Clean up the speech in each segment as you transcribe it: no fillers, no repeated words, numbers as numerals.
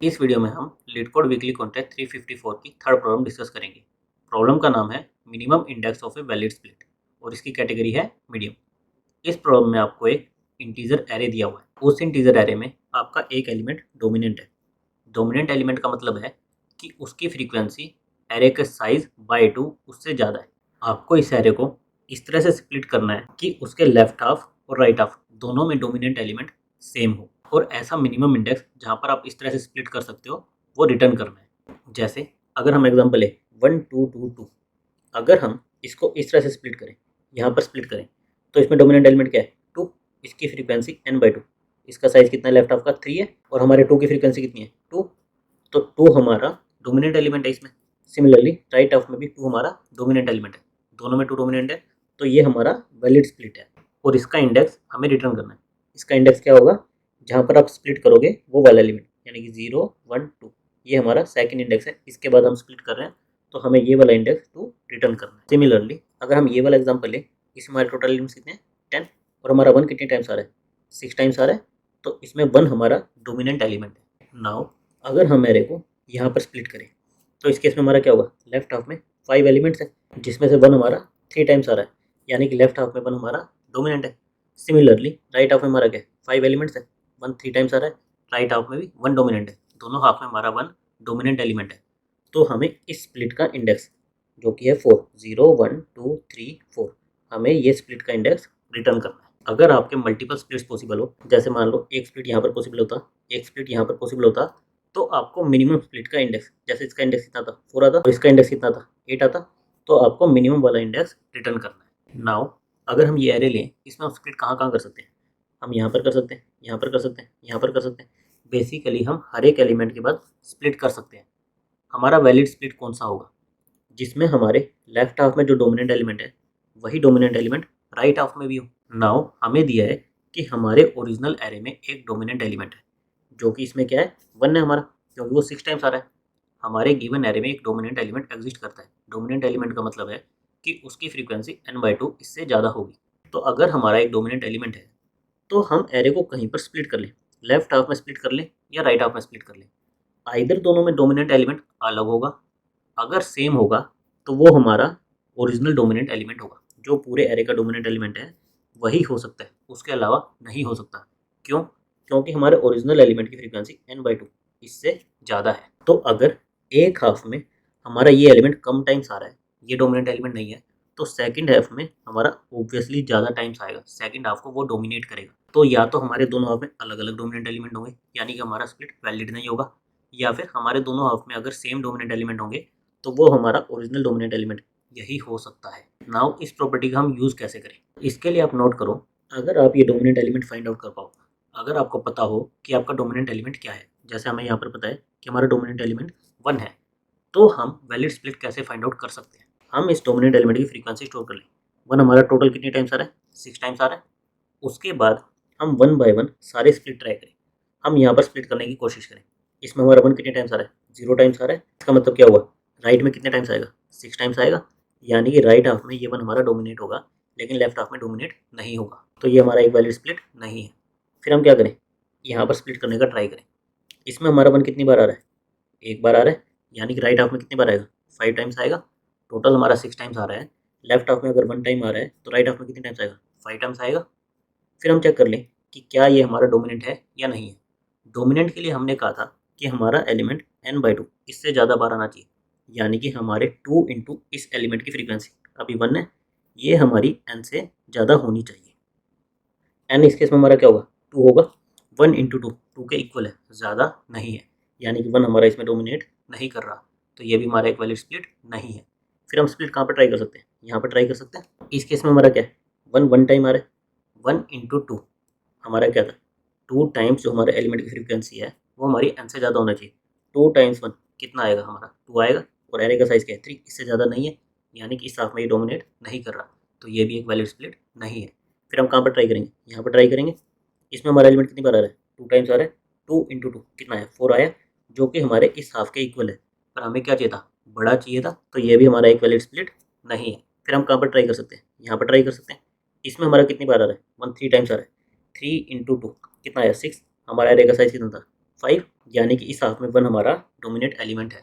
इस वीडियो में हम लीडकोड वीकली कॉन्टेस्ट 354 की थर्ड प्रॉब्लम डिस्कस करेंगे। प्रॉब्लम का नाम है minimum index of a valid split और इसकी कैटेगरी है मीडियम। इस प्रॉब्लम में आपको एक इंटीजर एरे दिया हुआ है। उस इंटीजर एरे में आपका एक एलिमेंट डोमिनेंट है। डोमिनेंट एलिमेंट का मतलब है कि उसकी फ्रीक्वेंसी एरे के साइज बाय 2 उससे ज़्यादा है। आपको इस एरे को इस तरह से स्प्लिट करना है कि उसके लेफ्ट हाफ और राइट हाफ दोनों में डोमिनेंट एलिमेंट सेम हो और ऐसा मिनिमम इंडेक्स जहाँ पर आप इस तरह से स्प्लिट कर सकते हो वो रिटर्न करना है। जैसे अगर हम एग्जांपल ले 1 2 2 2, अगर हम इसको इस तरह से स्प्लिट करें, यहाँ पर स्प्लिट करें, तो इसमें डोमिनेंट एलिमेंट क्या है 2, इसकी फ्रीक्वेंसी n/2, इसका साइज कितना है लेफ्ट हाफ का 3 है और हमारे 2 की फ्रीक्वेंसी कितनी है 2, तो 2 हमारा डोमिनेंट एलिमेंट है इसमें। सिमिलरली राइट हाफ में भी 2 हमारा डोमिनेंट एलिमेंट है, दोनों में 2 डोमिनेंट है, तो ये हमारा वैलिड स्प्लिट है और इसका इंडेक्स हमें रिटर्न करना है। इसका इंडेक्स क्या होगा, जहाँ पर आप स्प्लिट करोगे वो वाला एलिमेंट, यानी कि 0 1 2, ये हमारा सेकंड इंडेक्स है। इसके बाद हम स्प्लिट कर रहे हैं तो हमें ये वाला इंडेक्स 2 रिटर्न करना है। सिमिलरली अगर हम ये वाला एग्जांपल लें, इसमें हमारे टोटल एलिमेंट्स कितने हैं 10 और हमारा 1 कितने टाइम्स आ रहा है 6 टाइम्स आ रहा है, तो इसमें 1 हमारा डोमिनेंट एलिमेंट है। नाउ अगर हम एरे को यहाँ पर स्प्लिट करें तो इस केस में हमारा क्या होगा, लेफ्ट हाफ में 5 एलिमेंट्स है जिसमें से 1 हमारा 3 टाइम्स आ रहा है, यानी कि लेफ्ट हाफ में 1 हमारा डोमिनेंट है। सिमिलरली राइट हाफ में हमारा क्या है 5 एलिमेंट्स है, 1 3 टाइम्स आ रहा है, राइट हाफ में भी 1 डोमिनेंट है, दोनों हाफ में हमारा 1 डोमिनेंट एलिमेंट है। तो हमें इस स्प्लिट का इंडेक्स जो कि है 4 0 1 2 3 4, हमें ये स्प्लिट का इंडेक्स रिटर्न करना है। अगर आपके मल्टीपल स्प्लिट्स पॉसिबल हो, जैसे मान लो एक स्प्लिट यहाँ पर पॉसिबल होता, एक स्प्लिट यहाँ पर पॉसिबल होता, तो आपको मिनिमम स्प्लिट का इंडेक्स, जैसे इसका इंडेक्स कितना था 4 आता और इसका इंडेक्स कितना था 8 आता, तो आपको मिनिमम वाला इंडेक्स रिटर्न करना है। नाउ अगर हम ये एरे लें, इसमें हम स्प्लिट कहाँ कहाँ कर सकते हैं, हम यहाँ पर कर सकते हैं, यहाँ पर कर सकते हैं, यहाँ पर कर सकते हैं। बेसिकली हम हर एक एलिमेंट के बाद स्प्लिट कर सकते हैं। हमारा वैलिड स्प्लिट कौन सा होगा, जिसमें हमारे लेफ्ट हाफ में जो डोमिनेंट एलिमेंट है वही डोमिनेंट एलिमेंट राइट हाफ में भी हो। नाउ हमें दिया है कि हमारे ओरिजिनल एरे में एक डोमिनेंट एलिमेंट है जो कि इसमें क्या है 1 है हमारा, क्योंकि वो 6 टाइम्स आ रहा है। हमारे गिवन एरे में एक डोमिनेंट एलिमेंट एग्जिस्ट करता है। डोमिनेंट एलिमेंट का मतलब है कि उसकी फ्रीक्वेंसी n/2 इससे ज़्यादा होगी। तो अगर हमारा एक डोमिनेंट एलिमेंट है तो हम एरे को कहीं पर स्प्लिट कर लें, लेफ्ट हाफ में स्प्लिट कर लें या राइट हाफ में स्प्लिट कर लें। आइदर दोनों में डोमिनेंट एलिमेंट अलग होगा, अगर सेम होगा तो वो हमारा ओरिजिनल डोमिनेंट एलिमेंट होगा। जो पूरे एरे का डोमिनेंट एलिमेंट है वही हो सकता है, उसके अलावा नहीं हो सकता। क्यों, क्योंकि हमारे ओरिजिनल एलिमेंट की फ्रीक्वेंसी n/2 इससे ज़्यादा है। तो अगर एक हाफ में हमारा ये एलिमेंट कम टाइम्स आ रहा है, ये डोमिनेंट एलिमेंट नहीं है, तो सेकंड हाफ में हमारा ऑब्वियसली ज़्यादा टाइम्स आएगा, सेकंड हाफ को वो डोमिनेट करेगा। तो या तो हमारे दोनों हाफ में अलग अलग डोमिनेंट एलिमेंट होंगे, यानी कि हमारा स्प्लिट वैलिड नहीं होगा, या फिर हमारे दोनों हाफ में अगर सेम डोमिनेंट एलिमेंट होंगे तो वो हमारा ओरिजिनल डोमिनेंट एलिमेंट यही हो सकता है। नाउ इस प्रॉपर्टी का हम यूज़ कैसे करें, इसके लिए आप नोट करो। अगर आप ये डोमिनेंट एलिमेंट फाइंड आउट कर पाओ, अगर आपको पता हो कि आपका डोमिनेंट एलिमेंट क्या है, जैसे हमें यहाँ पर पता है कि हमारा डोमिनेंट एलिमेंट 1 है, तो हम वैलिड स्प्लिट कैसे फाइंड आउट कर सकते हैं। हम इस डोमिनेंट एलिमेंट की फ्रीक्वेंसी स्टोर कर लें। 1 हमारा टोटल कितने टाइम्स आ रहा है 6 टाइम्स आ रहा है। उसके बाद हम 1 बाय 1 सारे स्प्लिट ट्राई करें। हम यहाँ पर स्प्लिट करने की कोशिश करें। इसमें हमारा 1 कितने टाइम्स आ रहा है 0 टाइम्स आ रहा है। इसका मतलब क्या हुआ, राइट में कितने टाइम्स आएगा 6 टाइम्स आएगा, यानी कि राइट हाफ में ये 1 हमारा डोमिनेट होगा लेकिन लेफ्ट हाफ में डोमिनेट नहीं होगा, तो ये हमारा एक वैलिड स्प्लिट नहीं है। फिर हम क्या करें, यहाँ पर स्प्लिट करने का ट्राई करें। इसमें हमारा 1 कितनी बार आ रहा है, एक बार आ रहा है, यानी कि राइट हाफ में कितनी बार आएगा 5 टाइम्स आएगा। टोटल हमारा 6 टाइम्स आ रहा है। लेफ्ट हाफ में अगर 1 टाइम आ रहा है तो राइट हाफ में कितने टाइम्स आएगा 5 टाइम्स आएगा। फिर हम चेक कर लें कि क्या ये हमारा डोमिनेंट है या नहीं है। डोमिनेंट के लिए हमने कहा था कि हमारा एलिमेंट n/2 इससे ज़्यादा बार आना चाहिए, यानी कि हमारे 2 इंटू इस एलिमेंट की फ्रीक्वेंसी अभी 1 है, ये हमारी n से ज़्यादा होनी चाहिए। n इस केस में हमारा क्या होगा 2 होगा, 1 इंटू 2 2 के इक्वल है, ज़्यादा नहीं है, यानी कि 1 हमारा इसमें डोमिनेट नहीं कर रहा, तो ये भी हमारा एक वैलिड स्प्लिट नहीं है। फिर हम स्प्लिट कहाँ पर ट्राई कर सकते हैं, यहाँ पर ट्राई कर सकते हैं। इस केस में हमारा क्या है 1 टाइम आ रहा है, 1 इंटू 2 हमारा क्या था 2 टाइम्स जो हमारे एलिमेंट की फ्रीक्वेंसी है वो हमारी n से ज़्यादा होना चाहिए। 2 टाइम्स 1 कितना आएगा हमारा 2 आएगा, और एरे का साइज़ क्या है 3, इससे ज़्यादा नहीं है, यानी कि इस हाफ में ये डोमिनेट नहीं कर रहा, तो ये भी एक वैलिड स्प्लिट नहीं है। फिर हम कहाँ पर ट्राई करेंगे, यहाँ पर ट्राई करेंगे। इसमें हमारा एलिमेंट कितनी बार आ रहा है 2 टाइम्स आ रहा है, 2 इंटू 2 कितना है 4 आया, जो कि हमारे इस हाफ के इक्वल है, पर हमें क्या चाहिए था बड़ा चाहिए था, तो ये भी हमारा एक वैलिड स्प्लिट नहीं है। फिर हम कहाँ पर ट्राई कर सकते हैं, यहाँ पर ट्राई कर सकते हैं। इसमें हमारा कितनी बार आ रहा है 1 3 टाइम्स आ रहा है, 3 इंटू 2 कितना आया 6, हमारा एरे का साइज कितना था 5, यानी कि इस हाफ में 1 हमारा डोमिनेट एलिमेंट है।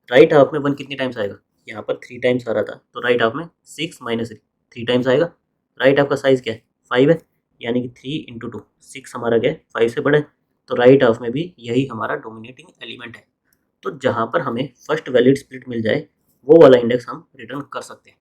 राइट हाफ में 1 कितनी टाइम्स आएगा? यहाँ पर 3 टाइम्स आ रहा था, तो राइट हाफ में 6 माइनस 3 टाइम्स आएगा। राइट हाफ का साइज़ क्या है? 5 है, यानी कि 3 इंटू 2, 6 हमारा क्या है? 5 से बड़ा है। तो राइट हाफ में भी यही हमारा डोमिनेटिंग एलिमेंट है। तो जहाँ पर हमें फर्स्ट वैलिड स्प्लिट मिल जाए, वो वाला इंडेक्स हम रिटर्न कर सकते हैं।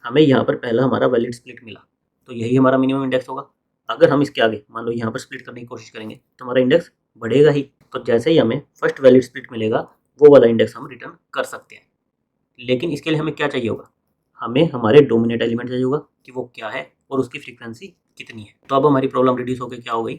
हमें यहाँ पर पहला हमारा वैलिड स्प्लिट मिला, तो यही हमारा मिनिमम इंडेक्स होगा। अगर हम इसके आगे मान लो यहाँ पर स्प्लिट करने की कोशिश करेंगे, तो हमारा इंडेक्स बढ़ेगा ही। तो जैसे ही हमें फर्स्ट वैलिड स्प्लिट मिलेगा, वो वाला इंडेक्स हम रिटर्न कर सकते हैं। लेकिन इसके लिए हमें क्या चाहिए होगा? हमें हमारे डोमिनेट एलिमेंट चाहिए होगा कि वो क्या है और उसकी फ्रीक्वेंसी कितनी है। तो अब हमारी प्रॉब्लम रिड्यूस होकर क्या हो गई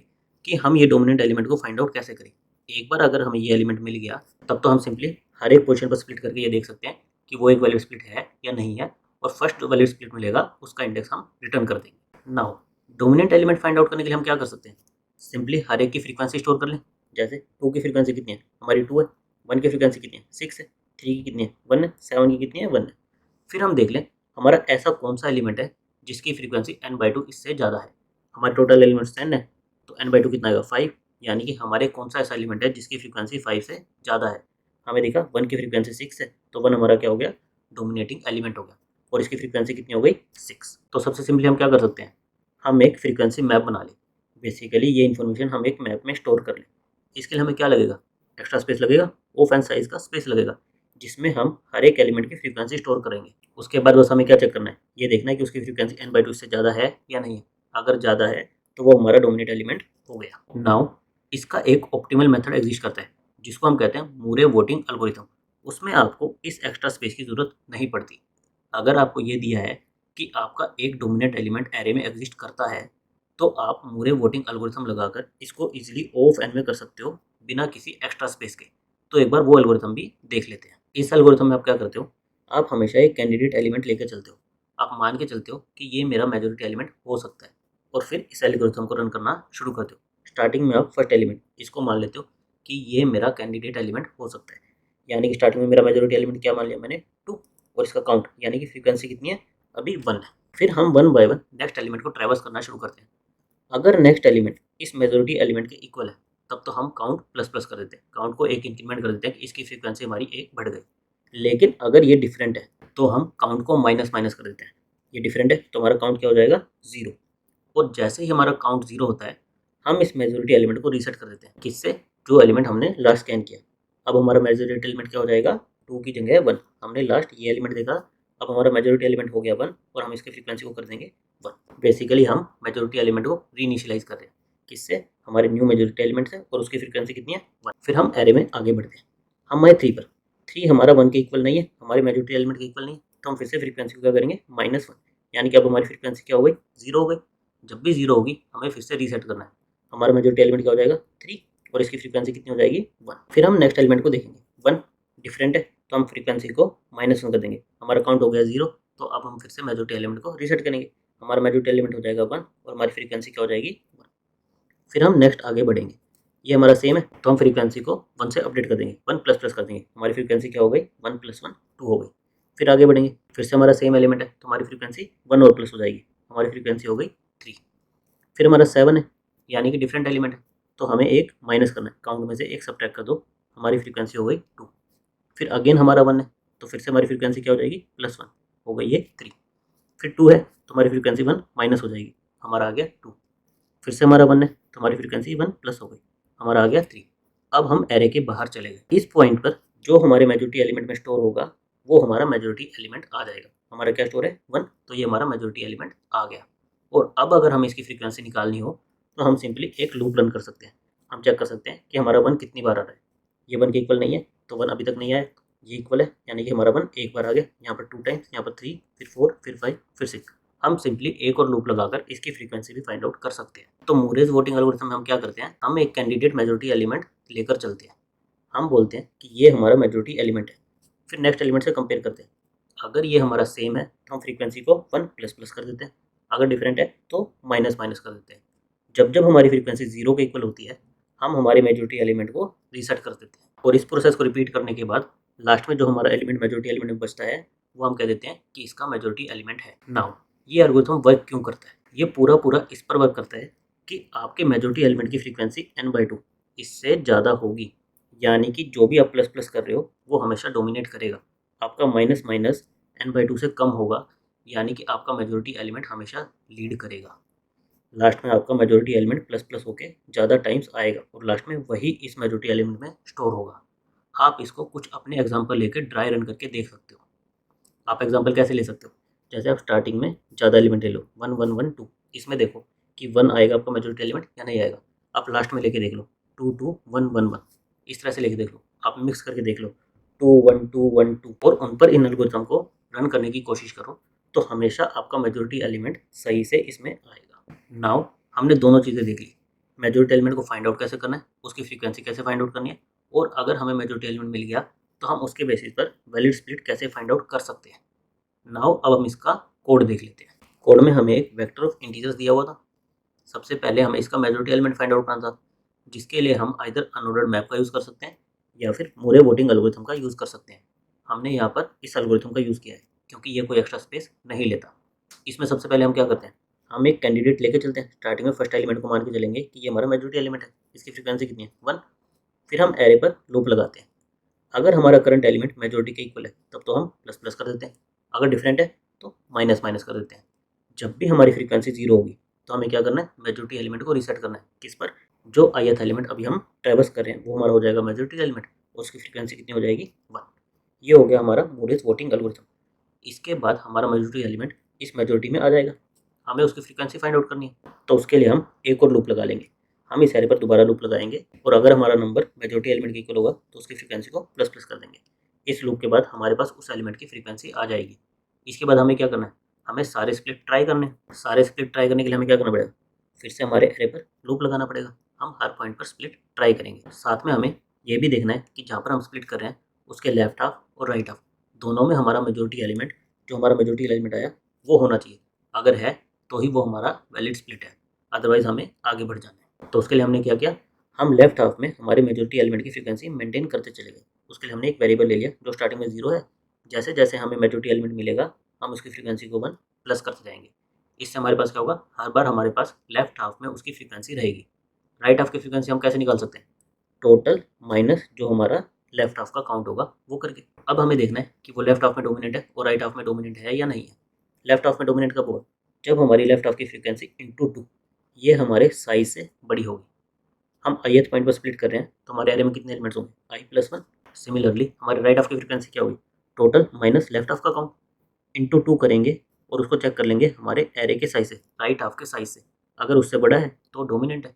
कि हम ये डोमिनेट एलिमेंट को फाइंड आउट कैसे करें। एक बार अगर हमें ये एलिमेंट मिल गया, तब तो हम सिंपली हर एक पोजीशन पर स्प्लिट करके ये देख सकते हैं कि वो एक वैलिड स्प्लिट है या नहीं है, और फर्स्ट जो वैलिड स्प्लिट मिलेगा उसका इंडेक्स हम रिटर्न कर देंगे। Now dominate element find out करने के लिए हम क्या कर सकते हैं? सिंपली हर एक की फ्रीक्वेंसी स्टोर कर लें। जैसे 2 की फ्रीक्वेंसी कितनी है? हमारी 2 है। 1 की फ्रीक्वेंसी कितनी है? 6 है। 3 की कितनी है? 1 है। 7 की कितनी है? 1 है। फिर हम देख लें हमारा ऐसा कौन सा एलिमेंट है जिसकी फ्रीक्वेंसी n/2 इससे ज़्यादा है। हमारे टोटल एलिमेंट्स 10 है, तो n/2 कितना आएगा? 5, यानी कि हमारे कौन सा ऐसा एलिमेंट है जिसकी फ्रीक्वेंसी 5 से ज़्यादा है। हमें देखा 1 की फ्रीक्वेंसी 6 है, तो 1 हमारा क्या हो गया? डोमिनेटिंग एलिमेंट हो गया, और इसकी फ्रीक्वेंसी कितनी हो गई? 6। तो सबसे सिंपली हम क्या कर सकते हैं? हम एक फ्रीक्वेंसी मैप बना लें। बेसिकली ये इन्फॉर्मेशन हम एक मैप में स्टोर कर लें। इसके लिए हमें क्या लगेगा? एक्स्ट्रा स्पेस लगेगा, ऑफ एन साइज का स्पेस लगेगा, जिसमें हम हर एक एलिमेंट की फ्रीक्वेंसी स्टोर करेंगे। उसके बाद बस हमें क्या चेक करना है? ये देखना है कि उसकी फ्रीक्वेंसी n/2 से ज़्यादा है या नहीं है। अगर ज़्यादा है तो वो हमारा डोमिनेट एलिमेंट हो गया। नाउ इसका एक ऑप्टिमल मेथड एग्जिस्ट करता है, जिसको हम कहते हैं मूरे वोटिंग एल्गोरिथम। उसमें आपको इस एक्स्ट्रा स्पेस की ज़रूरत नहीं पड़ती। अगर आपको ये दिया है कि आपका एक डोमिनेट एलिमेंट एरे में एग्जिस्ट करता है, तो आप मूरे वोटिंग एल्गोरिथम लगाकर इसको इजीली O ऑफ n में कर सकते हो, बिना किसी एक्स्ट्रा स्पेस के। तो एक बार वो एल्गोरिथम भी देख लेते हैं। इस एल्गोरिथम में आप क्या करते हो? आप हमेशा एक कैंडिडेट एलिमेंट लेकर चलते हो। आप मान के चलते हो कि ये मेरा मेजॉरिटी एलिमेंट हो सकता है, और फिर इस एल्गोरिथम को रन करना शुरू करते हो। स्टार्टिंग में आप फर्स्ट एलिमेंट इसको मान लेते हो कि ये मेरा कैंडिडेट एलिमेंट हो सकता है, यानी कि स्टार्टिंग में मेरा मेजॉरिटी एलिमेंट क्या मान लिया मैंने? 2, और इसका काउंट यानी कि फ्रीक्वेंसी कितनी है? अभी 1 है। फिर हम 1 बाय 1 नेक्स्ट एलिमेंट को ट्रैवर्स करना शुरू करते हैं। अगर नेक्स्ट एलिमेंट इस मेजॉरिटी एलिमेंट के इक्वल है, तब तो हम काउंट प्लस प्लस कर देते हैं, काउंट को एक इंक्रीमेंट कर देते हैं कि इसकी फ्रीक्वेंसी हमारी 1 बढ़ गई। लेकिन अगर ये डिफरेंट है, तो हम काउंट को माइनस माइनस कर देते हैं। ये डिफरेंट है तो हमारा काउंट क्या हो जाएगा? 0। और जैसे ही हमारा काउंट 0 होता है, हम इस मेजॉरिटी एलिमेंट को रीसेट कर देते हैं। किससे? जो एलिमेंट हमने लास्ट स्कैन किया। अब हमारा मेजॉरिटी एलिमेंट क्या हो जाएगा? 2 की जगह 1। हमने लास्ट ये एलिमेंट देखा, अब हमारा मेजॉरिटी एलिमेंट हो गया 1, और हम इसकी फ्रीक्वेंसी को कर देंगे 1। बेसिकली हम मेजॉरिटी एलिमेंट को रीइनिशियलाइज कर रहे हैं। किससे? हमारे न्यू मेजॉरिटी एलिमेंट से, और उसकी फ्रीक्वेंसी कितनी है? 1। फिर हम एरे में आगे बढ़ते हैं। हम आए 3 पर। 3 हमारा 1 के इक्वल नहीं है, हमारे मेजॉरिटी एलिमेंट के इक्वल नहीं है, तो हम फिर से फ्रीक्वेंसी को क्या करेंगे? -1, यानी कि अब हमारी फ्रीक्वेंसी क्या हो गई? 0 हो गई। जब भी 0 होगी हमें फिर से रीसेट करना है। हमारा मेजॉरिटी एलिमेंट क्या हो जाएगा? 3, और इसकी फ्रीक्वेंसी कितनी हो जाएगी? 1। फिर हम नेक्स्ट एलिमेंट को देखेंगे। 1 डिफरेंट है, तो हम फ्रीक्वेंसी को -1 कर देंगे। हमारा काउंट हो गया 0, तो अब हम फिर से मेजॉरिटी एलिमेंट को रीसेट करेंगे। हमारा मेजॉरिटी एलिमेंट हो जाएगा 1, और हमारी फ्रीक्वेंसी क्या हो जाएगी? 1। फिर हम नेक्स्ट आगे बढ़ेंगे। ये हमारा सेम है, तो हम फ्रीक्वेंसी को 1 से अपडेट कर देंगे, 1 प्लस प्लस कर देंगे। हमारी फ्रीक्वेंसी क्या हो गई? 1 + 1 2 हो गई। फिर आगे बढ़ेंगे, फिर से हमारा सेम एलिमेंट है, तो हमारी फ्रीक्वेंसी 1 और प्लस हो जाएगी, हमारी फ्रीक्वेंसी हो गई 3। फिर हमारा 7 है, यानी कि डिफरेंट एलिमेंट है, तो हमें एक माइनस करना है, काउंट में से एक सब्ट्रैक्ट कर दो, हमारी फ्रीक्वेंसी हो गई 2। फिर अगेन हमारा 1 है, तो फिर से हमारी फ्रीक्वेंसी क्या हो जाएगी? +1 हो गई ये 3। फिर 2 है, तो हमारी फ्रीक्वेंसी 1 माइनस हो जाएगी, हमारा आ गया 2। फिर से हमारा 1 है, तो हमारी फ्रीक्वेंसी 1 प्लस हो गई, हमारा आ गया 3। अब हम एरे के बाहर चले गए। इस पॉइंट पर जो हमारे मेजॉरिटी एलिमेंट में स्टोर होगा, वो हमारा मेजॉरिटी एलिमेंट आ जाएगा। हमारा क्या स्टोर है? 1, तो ये हमारा मेजॉरिटी एलिमेंट आ गया। और अब अगर हमें इसकी फ्रीक्वेंसी निकालनी हो, तो हम सिंपली एक लूप रन कर सकते हैं। हम चेक कर सकते हैं कि हमारा 1 कितनी बार आ रहा है। ये 1 के इक्वल नहीं है, तो 1 अभी तक नहीं आया। ये इक्वल है, यानी कि हमारा 1 एक बार आ गया, यहाँ पर 2 टाइम्स, यहाँ पर 3, फिर 4, फिर 5, फिर 6। हम सिंपली एक और लूप लगाकर इसकी फ्रीक्वेंसी भी फाइंड आउट कर सकते हैं। तो मूरेज वोटिंग एल्गोरिथम में हम क्या करते हैं? हम एक कैंडिडेट मेजॉरिटी एलिमेंट लेकर चलते हैं। हम बोलते हैं कि ये हमारा मेजॉरिटी एलिमेंट है, फिर नेक्स्ट एलिमेंट से कंपेयर करते हैं। अगर ये हमारा सेम है, तो हम फ्रीक्वेंसी को 1 प्लस प्लस कर देते हैं। अगर डिफरेंट है, तो माइनस माइनस कर देते हैं। जब जब हमारी फ्रीक्वेंसी 0 के इक्वल होती है, हम हमारे मेजॉरिटी एलिमेंट को रीसेट कर देते हैं। और इस प्रोसेस को रिपीट करने के बाद लास्ट में जो हमारा एलिमेंट मेजॉरिटी एलिमेंट में बचता है, वो हम कह देते हैं कि इसका मेजॉरिटी एलिमेंट है। नाउ ये एल्गोरिथम वर्क क्यों करता है? ये पूरा पूरा इस पर वर्क करता है कि आपके मेजॉरिटी एलिमेंट की फ्रीक्वेंसी n/2 इससे ज़्यादा होगी, यानी कि जो भी आप प्लस प्लस कर रहे हो वो हमेशा डोमिनेट करेगा। आपका माइनस माइनस n/2 से कम होगा, यानी कि आपका मेजॉरिटी एलिमेंट हमेशा लीड करेगा। लास्ट में आपका मेजॉरिटी एलिमेंट प्लस प्लस होके ज़्यादा टाइम्स आएगा और लास्ट में वही इस मेजॉरिटी एलिमेंट में स्टोर होगा। आप इसको कुछ अपने एग्जांपल लेकर ड्राई रन करके देख सकते हो। आप एग्जांपल कैसे ले सकते हो? जैसे आप स्टार्टिंग में ज़्यादा एलिमेंट ले लो, 1 1 1 2, इसमें देखो कि 1 आएगा आपका मेजॉरिटी एलिमेंट या नहीं आएगा। आप लास्ट में लेके देख लो 2 2 1 1 1, इस तरह से लेके देख लो। आप मिक्स करके देख लो 2 1 2 1 2 और उन पर इन एल्गोरिथम को रन करने की कोशिश करो, तो हमेशा आपका मेजॉरिटी एलिमेंट सही से इसमें आएगा। नाउ हमने दोनों चीज़ें देख ली, मेजॉरिटी एलिमेंट को फाइंड आउट कैसे करना है, उसकी फ्रीक्वेंसी कैसे फाइंड आउट करनी है, और अगर हमें मेजॉरिटी एलिमेंट मिल गया तो हम उसके बेसिस पर वैलिड स्प्लिट कैसे फाइंड आउट कर सकते हैं। नाउ अब हम इसका कोड देख लेते हैं। कोड में हमें एक वेक्टर ऑफ इंटीजर्स दिया हुआ था। सबसे पहले हमें इसका मेजॉरिटी एलिमेंट फाइंड आउट करना था, जिसके लिए हम आइदर अनऑर्डर्ड मैप का यूज़ कर सकते हैं या फिर मूरे वोटिंग एल्गोरिथम का यूज़ कर सकते हैं। हमने यहाँ पर इस एल्गोरिथम का यूज़ किया है क्योंकि ये कोई एक्स्ट्रा स्पेस नहीं लेता। इसमें सबसे पहले हम क्या करते हैं, हम एक कैंडिडेट लेके चलते हैं। स्टार्टिंग में फर्स्ट एलिमेंट को मान के चलेंगे कि ये हमारा मेजॉरिटी एलिमेंट है, इसकी फ्रीक्वेंसी कितनी है 1। फिर हम एरे पर लूप लगाते हैं। अगर हमारा करंट एलिमेंट मेजॉरिटी के इक्वल है तब तो हम प्लस प्लस कर देते हैं, अगर डिफरेंट है तो माइनस माइनस कर देते हैं। जब भी हमारी फ्रीक्वेंसी जीरो होगी तो हमें क्या करना है, मेजॉरिटी एलिमेंट को रीसेट करना है। किस पर? जो ith एलिमेंट अभी हम ट्रेवर्स कर रहे हैं वो हमारा हो जाएगा मेजॉरिटी एलिमेंट, और उसकी फ्रीक्वेंसी कितनी हो जाएगी 1। ये हो गया हमारा मूरेस वोटिंग एल्गोरिथम। इसके बाद हमारा मेजॉरिटी एलिमेंट इस मेजॉरिटी में आ जाएगा, हमें उसकी फ्रीक्वेंसी फाइंड आउट करनी है, तो उसके लिए हम एक और लूप लगा लेंगे। हम इस एरे पर दोबारा लूप लगाएंगे और अगर हमारा नंबर मेजॉरिटी एलिमेंट के इक्वल होगा तो उसकी फ्रीक्वेंसी को प्लस प्लस कर देंगे। इस लूप के बाद हमारे पास उस एलिमेंट की फ्रीक्वेंसी आ जाएगी। इसके बाद हमें क्या करना है, हमें सारे स्प्लिट ट्राई करने हैं। सारे स्प्लिट ट्राई करने के लिए हमें क्या करना पड़ेगा, फिर से हमारे एरे पर लूप लगाना पड़ेगा। हम हर पॉइंट पर स्प्लिट ट्राई करेंगे। साथ में हमें ये भी देखना है कि जहाँ पर हम स्प्लिट कर रहे हैं उसके लेफ्ट हाफ और राइट हाफ दोनों में हमारा मेजॉरिटी एलिमेंट, जो हमारा मेजॉरिटी एलिमेंट आया वो होना चाहिए। अगर है तो ही वो हमारा वैलिड स्प्लिट है, अदरवाइज हमें आगे बढ़ जाना है। तो उसके लिए हमने क्या किया, हम लेफ्ट हाफ में हमारे मेजॉरिटी एलिमेंट की फ्रीक्वेंसी मेंटेन करते चले गए। उसके लिए हमने एक वेरिएबल ले लिया जो स्टार्टिंग में 0 है। जैसे जैसे हमें मेजॉरिटी एलिमेंट मिलेगा हम उसकी फ्रीक्वेंसी को 1 प्लस करते जाएंगे। इससे हमारे पास क्या होगा, हर बार हमारे पास लेफ्ट हाफ में उसकी फ्रीक्वेंसी रहेगी। राइट हाफ की फ्रीक्वेंसी हम कैसे निकाल सकते हैं, टोटल माइनस जो हमारा लेफ्ट हाफ का काउंट होगा वो करके। अब हमें देखना है कि वो लेफ्ट हाफ में डोमिनेट है और राइट हाफ में डोमिनेट है या नहीं है। लेफ्ट हाफ में डोमिनेट कब होगा, जब हमारी लेफ्ट हाफ की फ्रीक्वेंसी इंटू 2 ये हमारे साइज से बड़ी होगी। हम ith पॉइंट पर स्प्लिट कर रहे हैं तो हमारे एरे में कितने एलिमेंट्स होंगे, i प्लस 1। सिमिलरली हमारे राइट हाफ की फ्रीक्वेंसी क्या होगी, टोटल माइनस लेफ्ट हाफ का काउंट इंटू 2 करेंगे और उसको चेक कर लेंगे हमारे एरे के साइज से, राइट हाफ के साइज से। अगर उससे बड़ा है तो डोमिनेंट है,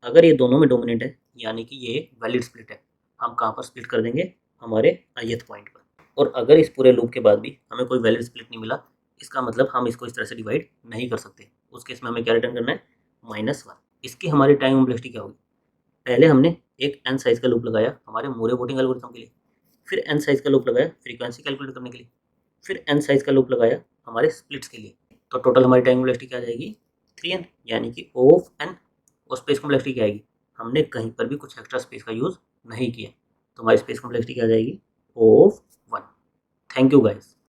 अगर ये दोनों में डोमिनेंट है यानी कि ये वैलिड स्प्लिट है। हम कहाँ पर स्प्लिट कर देंगे, हमारे ith पॉइंट पर। और अगर इस पूरे लूप के बाद भी हमें कोई वैलिड स्प्लिट नहीं मिला, इसका मतलब हम इसको इस तरह से डिवाइड नहीं कर सकते। उस केस में हमें क्या रिटर्न करना है, -1। इसकी हमारी टाइम कॉम्प्लेक्सिटी क्या होगी, पहले हमने एक n साइज का लूप लगाया हमारे मूरे वोटिंग एल्गोरिथम के लिए, फिर n साइज का लूप लगाया फ्रीक्वेंसी कैलकुलेट करने के लिए, फिर n साइज का लूप लगाया हमारे स्प्लिट्स के लिए। तो टोटल हमारी टाइम कॉम्प्लेक्सिटी क्या आ जाएगी, 3n, यानी कि O ऑफ n। और स्पेस कॉम्प्लेक्सिटी क्या आएगी, हमने कहीं पर भी कुछ एक्स्ट्रा स्पेस का यूज़ नहीं किया, तो हमारी स्पेस कॉम्प्लेक्सिटी क्या आ जाएगी, O of 1। Thank you guys.